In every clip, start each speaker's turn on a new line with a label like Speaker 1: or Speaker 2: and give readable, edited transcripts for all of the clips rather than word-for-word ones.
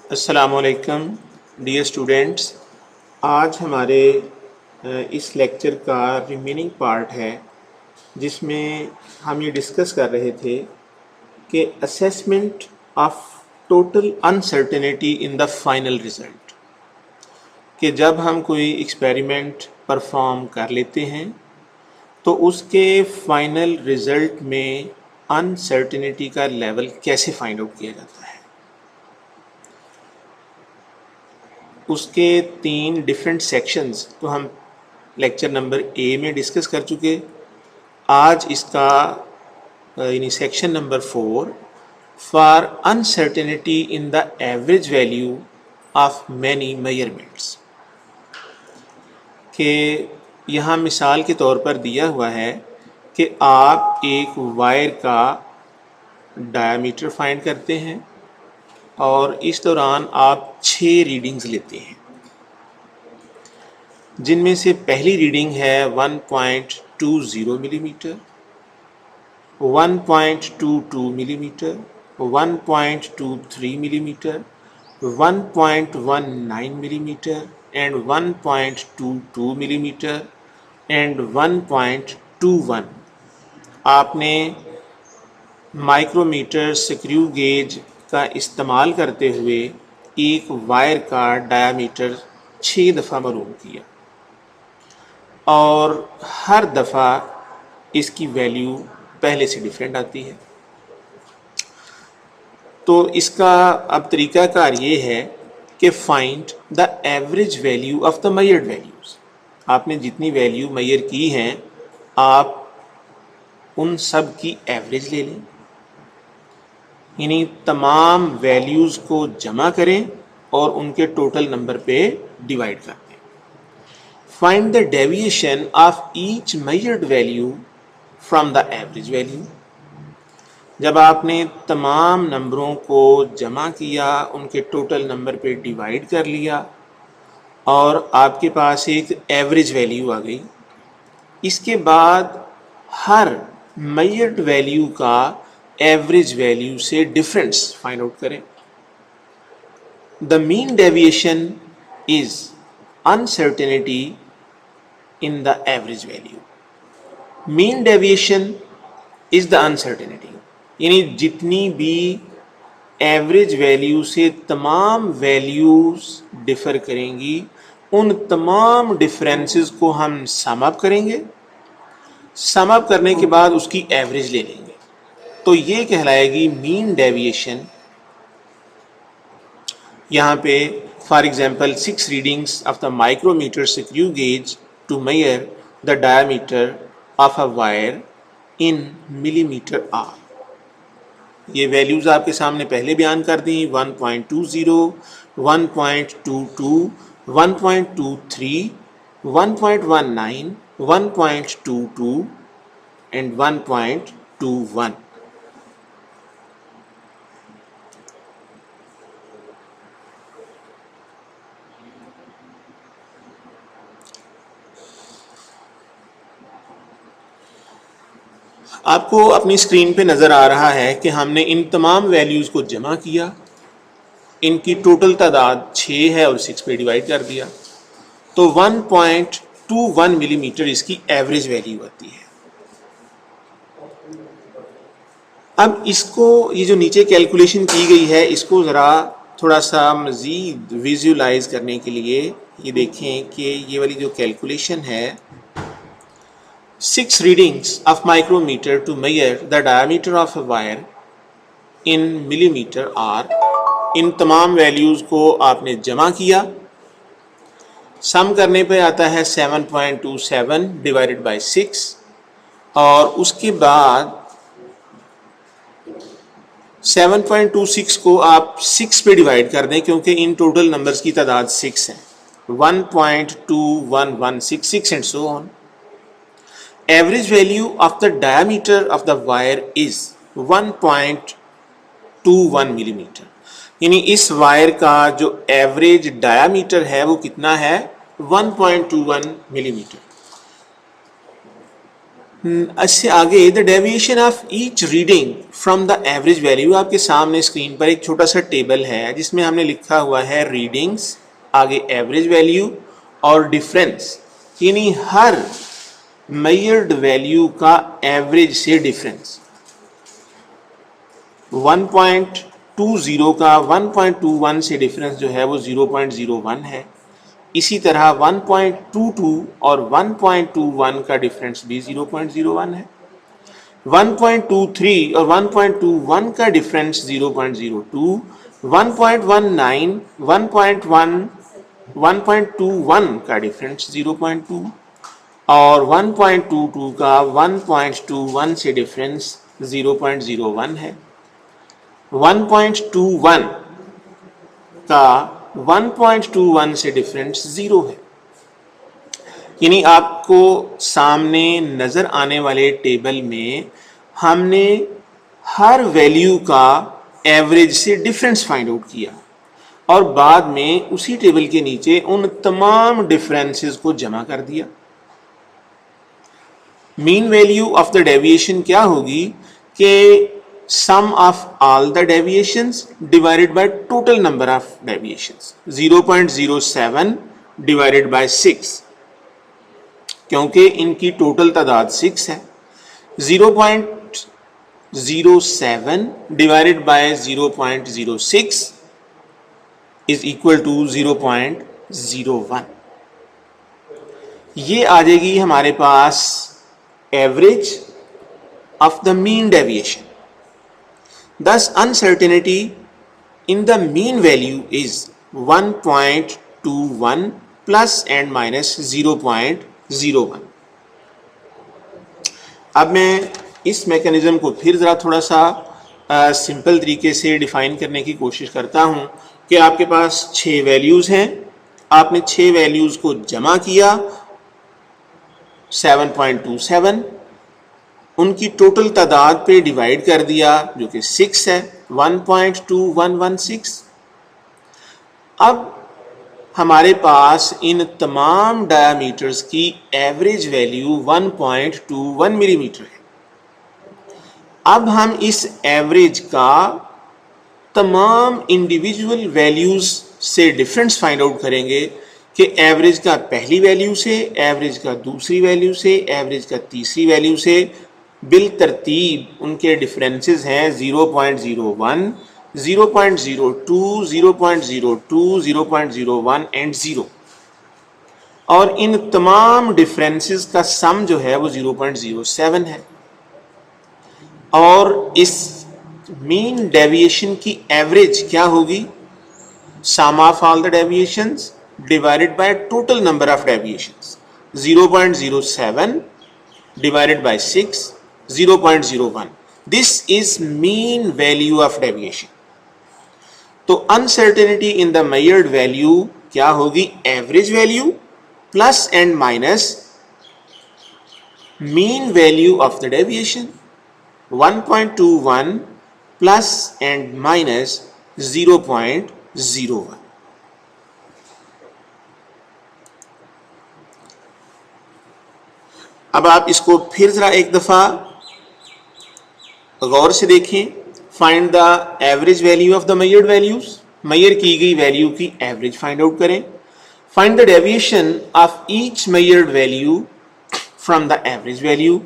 Speaker 1: السلام علیکم dear students. آج ہمارے اس لیکچر کا ریمیننگ پارٹ ہے جس میں ہم یہ ڈسکس کر رہے تھے کہ assessment of total uncertainty in the final result, کہ جب ہم کوئی ایکسپیریمنٹ پرفارم کر لیتے ہیں تو اس کے فائنل رزلٹ میں انسرٹینٹی کا لیول کیسے فائنڈ آؤٹ کیا جاتا ہے. اس کے 3 ڈفرینٹ سیکشنز تو ہم لیکچر نمبر اے میں ڈسکس کر چکے. آج اس کا یعنی section number 4 for uncertainty in the average value of many measurements, کہ یہاں مثال کے طور پر دیا ہوا ہے کہ آپ ایک وائر کا ڈایامیٹر فائنڈ کرتے ہیں اور اس دوران آپ 6 ریڈنگز لیتے ہیں، جن میں سے پہلی ریڈنگ ہے 1.20 ملی میٹر، 1.22 ملی میٹر، 1.23 ملی میٹر، 1.19 ملی میٹر اینڈ 1.22 ملی میٹر اینڈ 1.21. آپ نے مائکرو میٹر سکریو گیج کا استعمال کرتے ہوئے ایک وائر کا ڈایامیٹر 6 دفعہ معلوم کیا اور ہر دفعہ اس کی ویلیو پہلے سے ڈیفرنٹ آتی ہے. تو اس کا اب طریقہ کار یہ ہے کہ find the average value of the measured values. آپ نے جتنی ویلیو میجر کی ہیں آپ ان سب کی ایوریج لے لیں، یعنی تمام ویلیوز کو جمع کریں اور ان کے ٹوٹل نمبر پہ ڈیوائڈ کر دیں. Find the deviation of H measured value from the average value. جب آپ نے تمام نمبروں کو جمع کیا، ان کے ٹوٹل نمبر پہ ڈیوائڈ کر لیا اور آپ کے پاس ایک ایوریج ویلیو آ گئی، اس کے بعد ہر میجرڈ ویلیو کا ایوریج ویلیو سے ڈفرینس فائنڈ آؤٹ کریں. The mean deviation is uncertainty in the average value. Mean deviation is the uncertainty, یعنی جتنی بھی ایوریج ویلیو سے تمام ویلیوز ڈفر کریں گی ان تمام ڈفرینسز کو ہم سم اپ کریں گے. سم اپ کرنے کے بعد اس کی ایوریج لے لیں گے تو یہ کہلائے گی مین ڈیویشن. یہاں پہ for example 6 readings of the micrometer screw gauge to measure the diameter of a wire in millimetre are. یہ ویلیوز آپ کے سامنے پہلے بیان کر دیں، 1.20، 1.22، 1.23، 1.19، 1.22 اینڈ 1.21. آپ کو اپنی اسکرین پہ نظر آ رہا ہے کہ ہم نے ان تمام ویلیوز کو جمع کیا، ان کی ٹوٹل تعداد 6 ہے اور 6 پہ ڈیوائڈ کر دیا تو 1.21 ملی میٹر اس کی ایوریج ویلیو آتی ہے. اب اس کو یہ جو نیچے کیلکولیشن کی گئی ہے اس کو ذرا تھوڑا سا مزید ویژولائز کرنے کے لیے یہ دیکھیں کہ یہ والی جو کیلکولیشن ہے 6 readings of micrometer to measure the diameter of a wire in millimeter R. ان تمام ویلیوز کو آپ نے جمع کیا، سم کرنے پہ آتا ہے 7.27 ڈیوائڈڈ بائی 6 اور اس کے بعد 7.26 کو آپ 6 پہ ڈیوائڈ کر دیں کیونکہ ان ٹوٹل نمبرز کی تعداد 6 ہیں، 1.2116 and so on. Average value of the diameter of the wire is 1.21 millimeter. یعنی اس وائر کا جو ایوریج ڈایامیٹر ہے وہ کتنا ہے 1.21 ملی میٹر. اس سے آگے the deviation of each reading from the average value. آپ کے سامنے اسکرین پر ایک چھوٹا سا ٹیبل ہے جس میں ہم نے لکھا ہوا ہے ریڈنگس، آگے ایوریج ویلیو اور ڈفرینس، یعنی ہر میئرڈ ویلیو کا ایوریج سے ڈفرینس. 1.20 کا 1.21 سے ڈفرینس جو ہے وہ 0.01 ہے. اسی طرح 1.22 اور 1.21 کا ڈفرینس بھی 0.01 ہے. 1.23 اور 1.21 کا ڈفرینس 0.02، 1.19 1.21 کا ڈفرینس 0.2 اور 1.22 کا 1.21 سے ڈفرینس 0.01 ہے. 1.21 کا 1.21 سے ڈفرینس 0 ہے. یعنی آپ کو سامنے نظر آنے والے ٹیبل میں ہم نے ہر ویلیو کا ایوریج سے ڈفرینس فائنڈ آؤٹ کیا اور بعد میں اسی ٹیبل کے نیچے ان تمام ڈفرینسز کو جمع کر دیا. Mean value of the deviation کیا ہوگی کہ sum of all the deviations divided by total number of deviations. 0.07 divided by 6 کیونکہ ان کی ٹوٹل تعداد 6 ہے. 0.07 divided by 0.06 is equal to 0.01. یہ آ جائے گی ہمارے پاس average of the mean deviation. Thus, uncertainty in the mean value is 1.21 plus and minus 0.01. اب میں اس میکانزم کو پھر ذرا تھوڑا سا سمپل طریقے سے ڈیفائن کرنے کی کوشش کرتا ہوں کہ آپ کے پاس 6 ویلیوز ہیں، آپ نے 6 ویلیوز کو جمع کیا 7.27، ان کی ٹوٹل تعداد پہ ڈیوائڈ کر دیا جو کہ 6 ہے، 1.2116. اب ہمارے پاس ان تمام ڈایامیٹرز کی ایوریج ویلیو 1.21 ملی میٹر ہے. اب ہم اس ایوریج کا تمام انڈیویجول ویلیوز سے ڈفرینس فائنڈ آؤٹ کریں گے کہ ایوریج کا پہلی ویلیو سے، ایوریج کا دوسری ویلیو سے، ایوریج کا تیسری ویلیو سے. بالترتیب ان کے ڈفرینسز ہیں 0.01 0.02 0.02 0.01 اینڈ 0، اور ان تمام ڈفرینسز کا سم جو ہے وہ 0.07 ہے. اور اس مین ڈیویشن کی ایوریج کیا ہوگی؟ Sum of all the deviations divided by total number of deviations. 0.07 divided by 6 0.01. This is mean value of deviation. تو uncertainty in the measured value کیا ہوگی؟ average value plus and minus mean value of the deviation. 1.21 plus and minus 0.01. اب آپ اس کو پھر ذرا ایک دفعہ غور سے دیکھیں. Find the average value of the measured values, measure کی گئی ویلیو کی ایوریج فائنڈ آؤٹ کریں. Find the deviation of each measured value from the average value.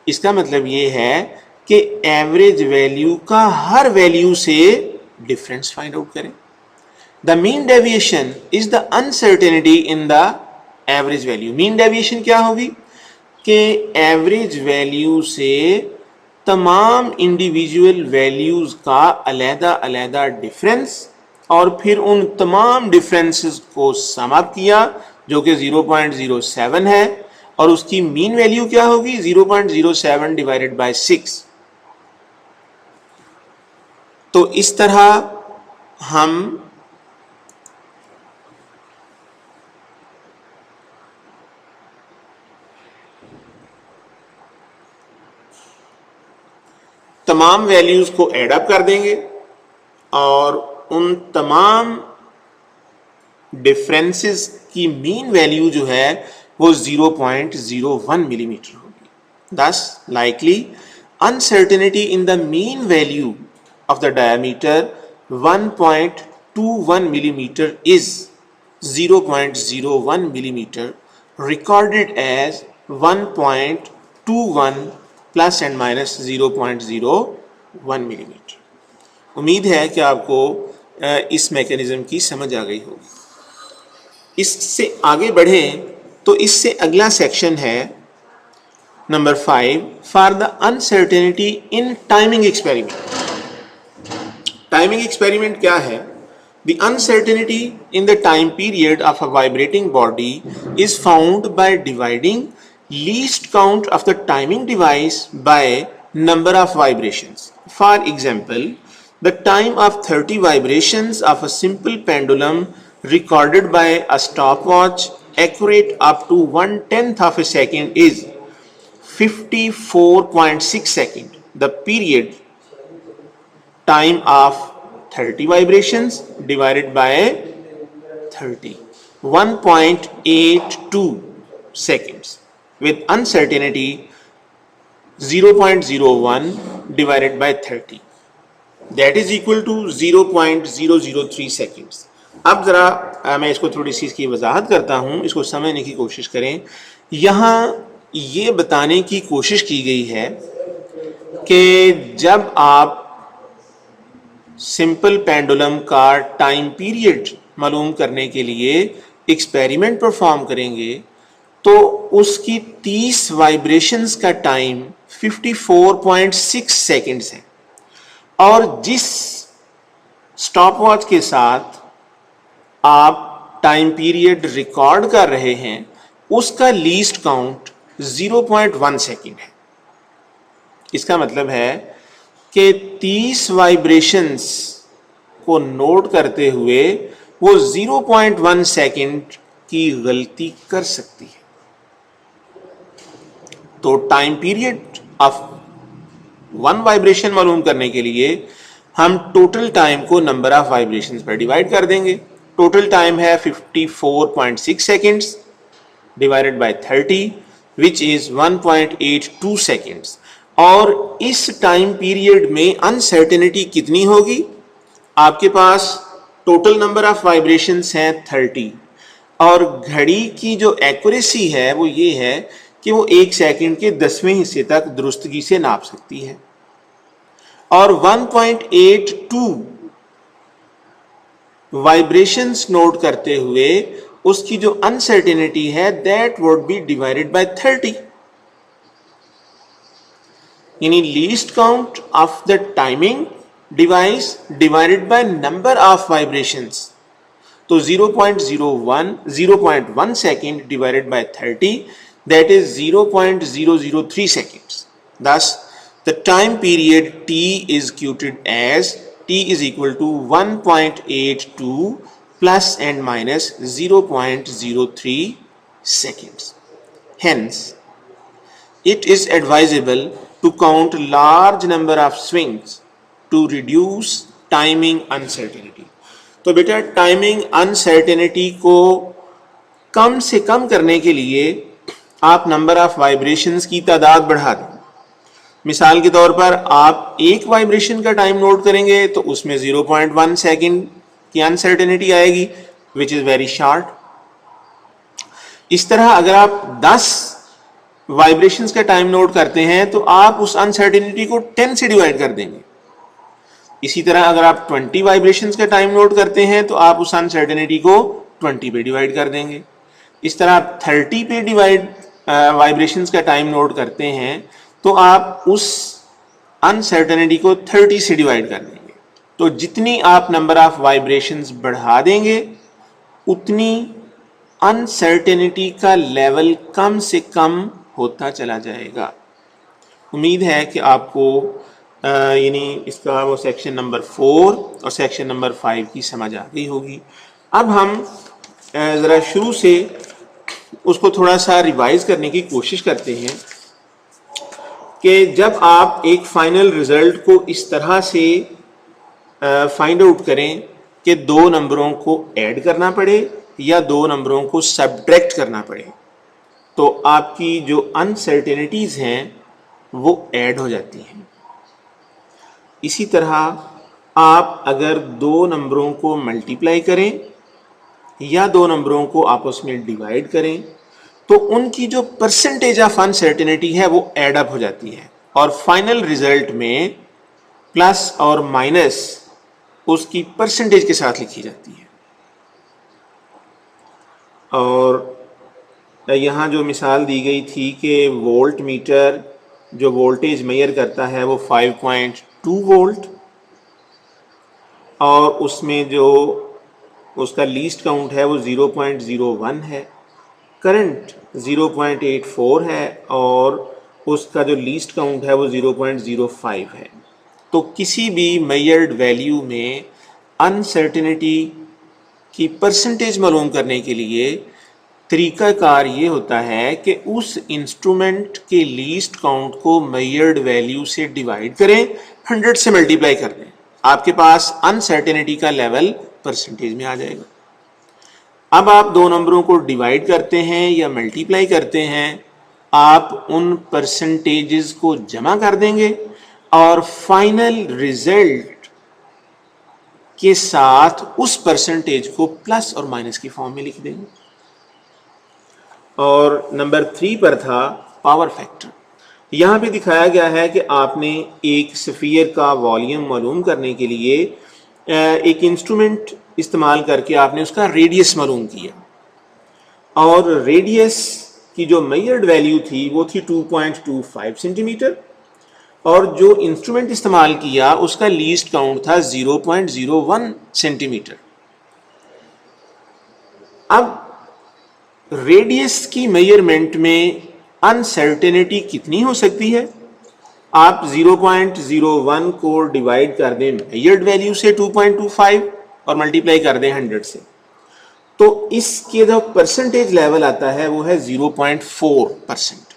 Speaker 1: اس کا مطلب یہ ہے کہ ایوریج ویلیو کا ہر ویلیو سے ڈفرینس فائنڈ آؤٹ کریں. The mean deviation is the uncertainty in the average value. Mean deviation کیا ہوگی کہ ایوریج ویلیو سے تمام انڈیویجول ویلیوز کا علیحدہ علیحدہ ڈفرینس اور پھر ان تمام ڈفرینسز کو سم اپ کیا جو کہ 0.07 ہے، اور اس کی مین ویلیو کیا ہوگی؟ 0.07 ڈیوائڈڈ بائی 6. تو اس طرح ہم تمام ویلیوز کو ایڈ اپ کر دیں گے اور ان تمام ڈفرینسز کی مین ویلیو جو ہے وہ 0.01 ملی میٹر ہوگی. Thus, likely uncertainty in the mean value of the diameter 1.21 millimeter is 0.01 millimeter, recorded as 1.21 plus and minus 0.01 millimeter. امید ہے کہ آپ کو اس میکینزم کی سمجھ آ گئی ہوگی. اس سے آگے بڑھیں تو اس سے اگلا سیکشن ہے number 5 for the uncertainty in timing experiment. Timing experiment کیا ہے؟ The uncertainty in the time period of a vibrating body is found by dividing least count of the timing device by number of vibrations. For example, the time of 30 vibrations of a simple pendulum recorded by a stopwatch accurate up to 1/10 of a second is 54.6 seconds. The period time of 30 vibrations divided by 30, 1.82 seconds, with uncertainty 0.01 divided by 30, that is equal to 0.003 seconds. اب ذرا میں اس کو تھوڑی سی اس کی وضاحت کرتا ہوں، اس کو سمجھنے کی کوشش کریں. یہاں یہ بتانے کی کوشش کی گئی ہے کہ جب آپ سمپل پینڈولم کا ٹائم پیریڈ معلوم کرنے کے لیے ایکسپیریمنٹ پرفارم کریں گے تو اس کی 30 وائبریشنز کا ٹائم 54.6 سیکنڈز ہے، اور جس سٹاپ واچ کے ساتھ آپ ٹائم پیریڈ ریکارڈ کر رہے ہیں اس کا لیسٹ کاؤنٹ 0.1 سیکنڈ ہے. اس کا مطلب ہے کہ 30 وائبریشنز کو نوٹ کرتے ہوئے وہ 0.1 سیکنڈ کی غلطی کر سکتی ہے. تو ٹائم پیریڈ آف 1 وائبریشن معلوم کرنے کے لیے ہم ٹوٹل ٹائم کو number of vibrations per divide کر دیں گے. ٹوٹل ٹائم ہے 54.6 seconds divided by 30 which is 1.82 seconds. اور اس ٹائم پیریڈ میں انسرٹینٹی کتنی ہوگی؟ آپ کے پاس ٹوٹل نمبر آف وائبریشنز ہیں 30، اور گھڑی کی جو ایکوریسی ہے وہ یہ ہے کہ وہ 1 سیکنڈ کے 10ویں حصے تک درستگی سے ناپ سکتی ہے، اور 1.82 وائبریشنز نوٹ کرتے ہوئے اس کی جو انسرٹینٹی ہے that would be divided by 30، یعنی list count of the timing device divided by number of vibrations. تو 0.1 second divided by 30 that is 0.003 seconds. Thus the time period T is quoted as T is equal to 1.82 plus and minus 0.03 seconds. Hence, it is advisable to count large number of swings to reduce timing uncertainty. تو بیٹا timing uncertainty کو کم سے کم کرنے کے لیے آپ number of vibrations کی تعداد بڑھا دیں. مثال کے طور پر آپ ایک وائبریشن کا ٹائم نوٹ کریں گے تو اس میں 0.1 سیکنڈ کی انسرٹینٹی آئے گی which is very short. اس طرح اگر آپ 10 وائبریشنز کا ٹائم نوٹ کرتے ہیں تو آپ اس انسرٹینٹی کو 10 سے ڈیوائڈ کر دیں گے. اسی طرح اگر آپ 20 وائبریشنز کا ٹائم نوٹ کرتے ہیں تو آپ اس انسرٹینٹی کو 20 پہ ڈیوائڈ کر دیں گے. اس طرح آپ 30 پہ وائبریشنز کا ٹائم نوٹ کرتے ہیں تو آپ اس انسرٹینٹی کو 30 سے ڈیوائڈ کر دیں گے. تو جتنی آپ نمبر آف وائبریشنز بڑھا دیں گے اتنی انسرٹینٹی کا لیول کم سے کم ہوتا چلا جائے گا. امید ہے کہ آپ کو یعنی اس کا وہ سیکشن نمبر 4 اور سیکشن نمبر 5 کی سمجھ آ گئی ہوگی. اب ہم ذرا شروع سے اس کو تھوڑا سا ریوائز کرنے کی کوشش کرتے ہیں کہ جب آپ ایک فائنل رزلٹ کو اس طرح سے فائنڈ آؤٹ کریں کہ 2 نمبروں کو ایڈ کرنا پڑے یا 2 نمبروں کو سبٹریکٹ کرنا پڑے، تو آپ کی جو انسرٹینٹیز ہیں وہ ایڈ ہو جاتی ہیں۔ اسی طرح آپ اگر دو نمبروں کو ملٹیپلائی کریں یا دو نمبروں کو آپس میں ڈیوائڈ کریں تو ان کی جو پرسنٹیج آف انسرٹینٹی ہے وہ ایڈ اپ ہو جاتی ہے، اور فائنل ریزلٹ میں پلس اور مائنس اس کی پرسنٹیج کے ساتھ لکھی جاتی ہے۔ اور یہاں جو مثال دی گئی تھی کہ وولٹ میٹر جو وولٹیج میئر کرتا ہے وہ 5.2 وولٹ، اور اس میں جو اس کا لیسٹ کاؤنٹ ہے وہ 0.01 ہے، کرنٹ 0.84 ہے، اور اس کا جو لیسٹ کاؤنٹ ہے وہ 0.05 ہے۔ تو کسی بھی میئرڈ ویلیو میں انسرٹینٹی کی پرسنٹیج معلوم کرنے کے لیے طریقہ کار یہ ہوتا ہے کہ اس انسٹرومنٹ کے لیسٹ کاؤنٹ کو میئرڈ ویلیو سے ڈیوائڈ کریں، 100 سے ملٹیپلائی کر دیں، آپ کے پاس انسرٹینٹی کا لیول پرسنٹیج میں آ جائے گا۔ اب آپ دو نمبروں کو ڈیوائڈ کرتے ہیں یا ملٹیپلائی کرتے ہیں، آپ ان پرسنٹیجز کو جمع کر دیں گے اور فائنل ریزلٹ کے ساتھ اس پرسنٹیج کو پلس اور مائنس کی فارم میں لکھ دیں گے۔ اور نمبر 3 پر تھا پاور فیکٹر۔ یہاں پہ دکھایا گیا ہے کہ آپ نے ایک سفیر کا والیوم معلوم کرنے کے لیے ایک انسٹرومنٹ استعمال کر کے آپ نے اس کا ریڈیس معلوم کیا، اور ریڈیس کی جو میئرڈ ویلیو تھی وہ تھی 2.25 سینٹی میٹر، اور جو انسٹرومنٹ استعمال کیا اس کا لیسٹ کاؤنٹ تھا 0.01 سینٹی میٹر۔ اب ریڈیس کی میئرمنٹ میں انسرٹینٹی کتنی ہو سکتی ہے؟ آپ 0.01 کو ڈیوائڈ کر دیں میئرڈ ویلیو سے 2.25 اور ملٹیپلائی کر دیں 100 سے، تو اس کے جو پرسنٹیج لیول آتا ہے وہ ہے 0.4%۔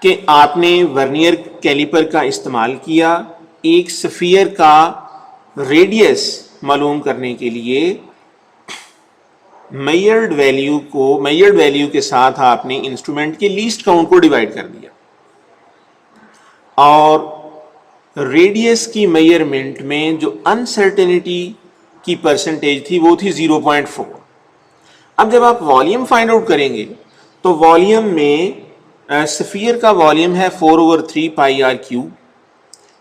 Speaker 1: کہ آپ نے ورنیئر کیلیپر کا استعمال کیا ایک سفیر کا ریڈیس معلوم کرنے کے لیے، میئرڈ ویلیو کے ساتھ آپ نے انسٹرومنٹ کے لیسٹ کاؤنٹ کو ڈیوائڈ کر دیا، اور ریڈیس کی میئرمنٹ میں جو انسرٹینٹی کی پرسنٹیج تھی وہ تھی 0.4۔ اب جب آپ والیوم فائنڈ آؤٹ کریں گے تو والیوم میں سفیر کا والیوم ہے 4/3 پائی آر کیوب،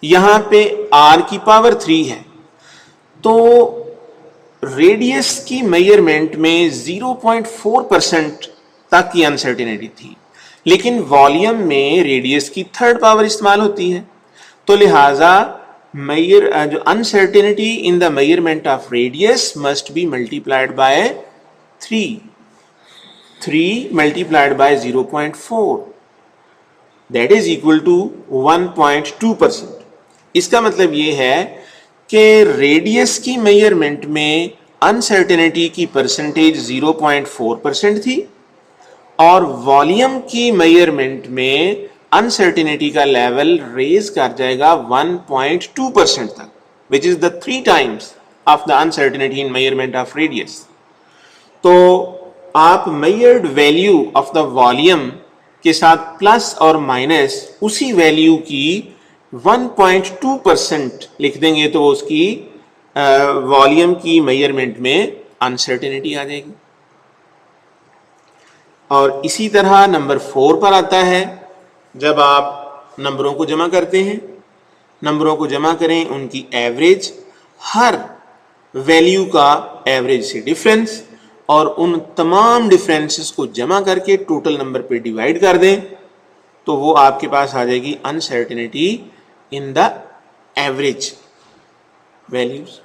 Speaker 1: یہاں پہ آر کی پاور 3 ہے، تو ریڈیس کی میئرمنٹ میں 0.4% تک کی انسرٹینٹی تھی، لیکن والیوم میں ریڈیس کی تھرڈ پاور استعمال ہوتی ہے، تو لہٰذا جو uncertainty in the measurement of radius must be multiplied by 3 multiplied by 0.4 that is equal to 1.2%۔ اس کا مطلب یہ ہے کہ ریڈیس کی میئرمنٹ میں انسرٹینٹی کی پرسنٹیج 0.4% تھی، اور والیوم کی میئرمنٹ میں انسرٹینٹی کا لیول ریز کر جائے گا 1.2% تک، which is the 3 times of the uncertainty in measurement of radius۔ تو آپ میئرڈ ویلیو آف دا والیوم کے ساتھ پلس اور مائنس اسی ویلیو کی 1.2% لکھ دیں گے تو اس کی والیوم کی میئرمنٹ میں انسرٹینٹی آ جائے گی۔ اور اسی طرح نمبر 4 پر آتا ہے، جب آپ نمبروں کو جمع کرتے ہیں، نمبروں کو جمع کریں ان کی ایوریج، ہر ویلیو کا ایوریج سے ڈفرینس، اور ان تمام ڈفرینسز کو جمع کر کے ٹوٹل نمبر پہ ڈیوائڈ کر دیں تو وہ آپ کے پاس آ جائے گی uncertainty in the average values.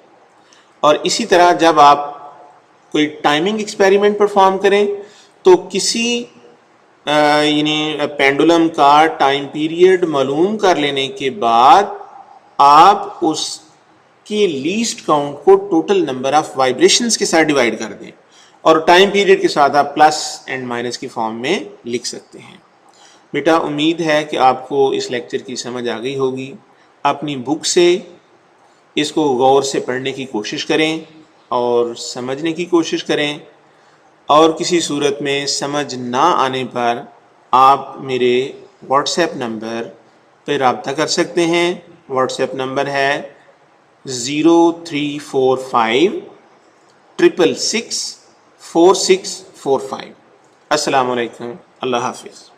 Speaker 1: اور اسی طرح جب آپ کوئی ٹائمنگ ایکسپیریمنٹ پرفارم کریں تو کسی یعنی پینڈولم کا ٹائم پیریڈ معلوم کر لینے کے بعد آپ اس کے لیسٹ کاؤنٹ کو ٹوٹل نمبر آف وائبریشنز کے ساتھ ڈیوائڈ کر دیں، اور ٹائم پیریڈ کے ساتھ آپ پلس اینڈ مائنس کی فارم میں لکھ سکتے ہیں۔ بیٹا امید ہے کہ آپ کو اس لیکچر کی سمجھ آ گئی ہوگی۔ اپنی بک سے اس کو غور سے پڑھنے کی کوشش کریں اور سمجھنے کی کوشش کریں، اور کسی صورت میں سمجھ نہ آنے پر آپ میرے واٹس ایپ نمبر پہ رابطہ کر سکتے ہیں. واٹس ایپ نمبر ہے 0345 666 4645. السلام علیکم. اللہ حافظ.